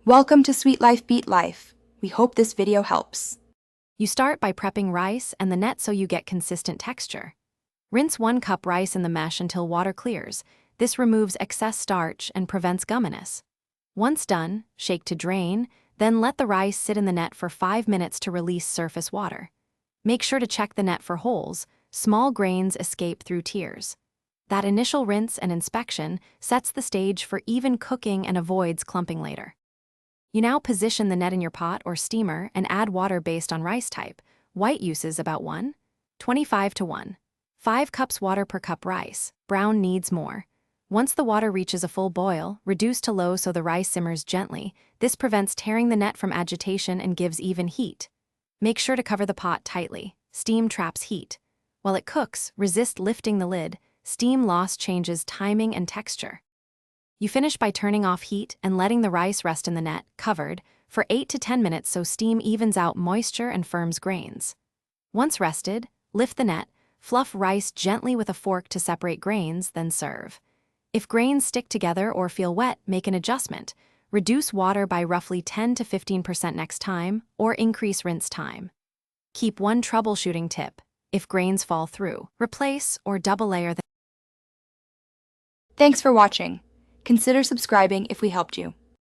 Welcome to Sweet Life Beat Life. We hope this video helps. You start by prepping rice and the net so you get consistent texture. Rinse 1 cup rice in the mesh until water clears. This removes excess starch and prevents gumminess. Once done, shake to drain, then let the rice sit in the net for 5 minutes to release surface water. Make sure to check the net for holes. Small grains escape through tears. That initial rinse and inspection sets the stage for even cooking and avoids clumping later. You now position the net in your pot or steamer and add water based on rice type. White uses about 1:25 to 1. 5 cups water per cup rice. Brown needs more. Once the water reaches a full boil, reduce to low so the rice simmers gently. This prevents tearing the net from agitation and gives even heat. Make sure to cover the pot tightly. Steam traps heat. While it cooks, resist lifting the lid. Steam loss changes timing and texture. You finish by turning off heat and letting the rice rest in the net, covered, for 8 to 10 minutes so steam evens out moisture and firms grains. Once rested, lift the net, fluff rice gently with a fork to separate grains, then serve. If grains stick together or feel wet, make an adjustment. Reduce water by roughly 10 to 15% next time, or increase rinse time. Keep one troubleshooting tip. If grains fall through, replace or double layer them. Thanks for watching. Consider subscribing if we helped you.